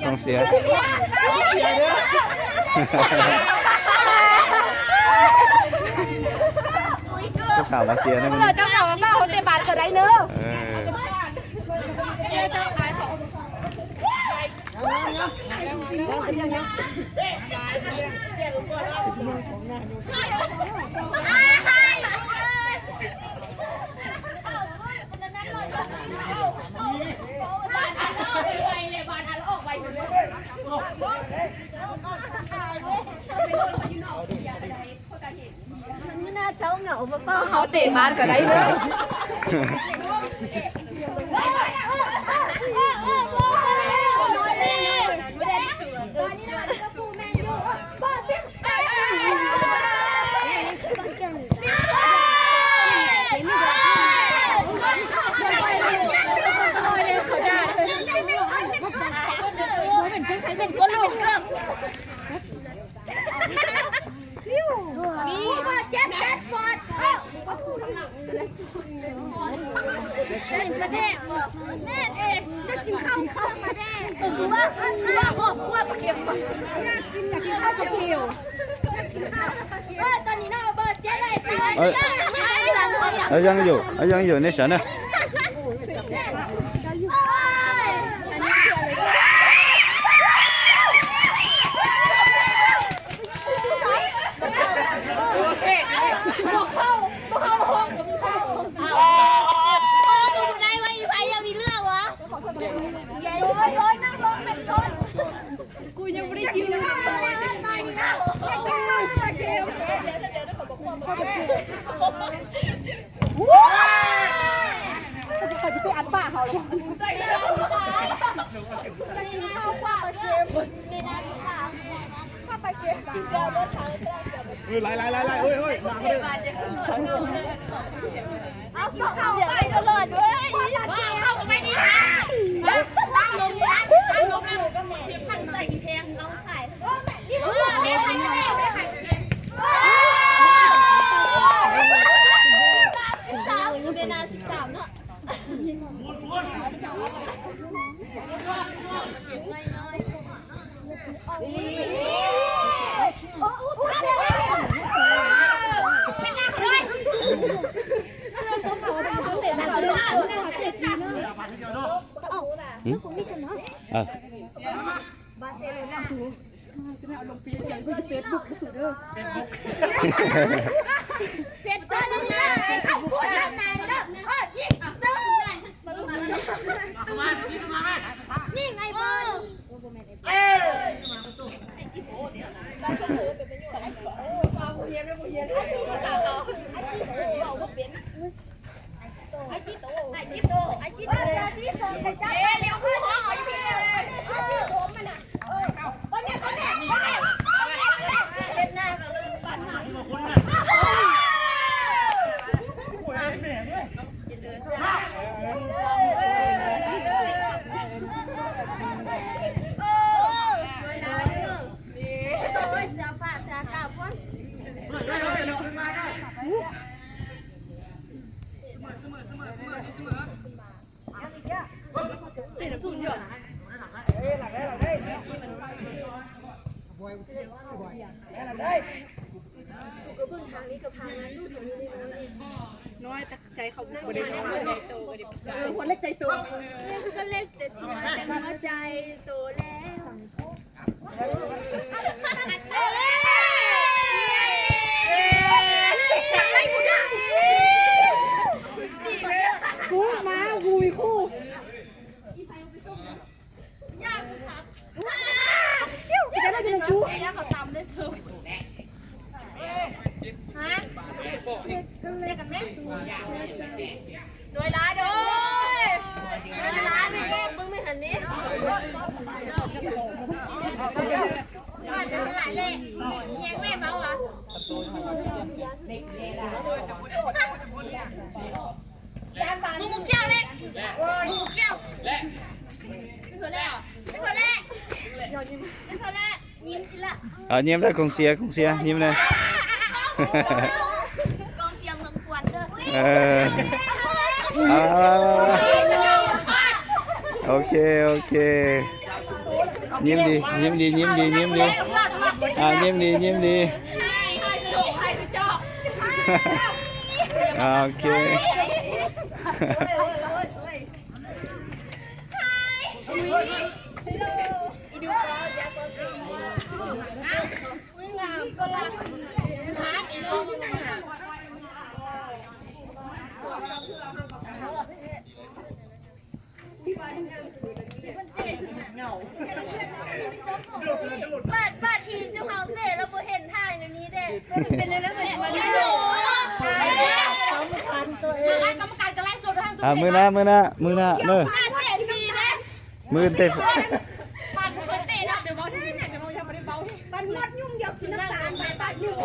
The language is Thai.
กองเสียก็สาวมาเสียนะมึง เจ้าสาวมาบ้าคนเตะบาทก็ได้เนอะมันน่าเจ้าเหงามาเฝ้าเขาเตะบาทก็ได้เนอะเป็นก้นลูกเกือบมีว่าเจ็ดแบดฟอร์ดเป็นประเทศแน่เองจะกินข้าวมาแน่ว่าหอมว่าปลาเค็มอยากกินข้าวปลาเค็มอยากกินข้าวปลาเค็มตอนนี้น้าเบิร์ดเจ๊ได้ตายยังอยู่ในฉันนะกูยังไม่ได้กินเลยเขาจะไปอัดป่าเขาเลยจะกินข้าวข้าวปลาเค็มเมนูที่สามข้าวปลาเค็มเจ้าบ้านเขาเจ้าไล่เฮ้ยมาเลยเอาข้าวไก่ตลอดด้วยข้าวไม่ดีตั้งลงพันใส่กี่เพลงเอาขายที่หัวแม่ขายแม่ขายเค็ม13เมนา13เนาะบาเซโลนาจะไม่เอาลงปีอย่างกูจะเฟซบุ๊กที่สุดเลยเฟซบุ๊กนะขับขวดทำนายเลยนะยิงตึ้งนี่ไงบอลไอ้จิ๊โตที่ส่งไปจ้าเลี้ยวคู่ห้องไอ้พี่ผมมันอ่ะวันนี้เห็นหน้ากันเลยปั่นหางเสียฟ้าเสียกาบวันเป็นสูญเยอะสุกเบื้องทางนี้กับทางนั้นลูกทางนี้น้อยแต่ใจเขาไม่ได้หัวใจโตหัวเล็กใจโตก็เล็กแต่ตัวหัวใจโตแล้วคู่มาวุยคู่ยากครับจะได้จะดูแล้วเขาตำได้สุดฮะก็เล่นกันไหมโดยร้ายโดยร้ายไม่เล่นมึงไม่หันนี้เป็นหลายเล่ยังเล่นเมาอ่ะมึงมุกเขี้ยวเล่มึงมุกเขี้ยวไม่เคยเล่ไม่เคยเล่ไม่เคยเล่ยิ้มกินละยิ้มได้กองเสียยิ้มเลยกองเสียงเมืองควนเด้อโอเค ยิ้มดียิ้มดียิ้มดียิ้มดียิ้มดียิ้มดีโอเคบ้านทีมเจ้าเขาเตะเราบ่เห็นท่าในนี้เด้เป็นอะไรแบบนี้กรรมการก็ไล่สดทางสุด มือหน้าเนอะมือเตะ ปันคนเตะเนาะเดี๋ยวเบาที่เนี่ยเดี๋ยวเรายังไม่ได้เบาปันมดยุ่งเดียวกินน้ำตาลปันยุ่ง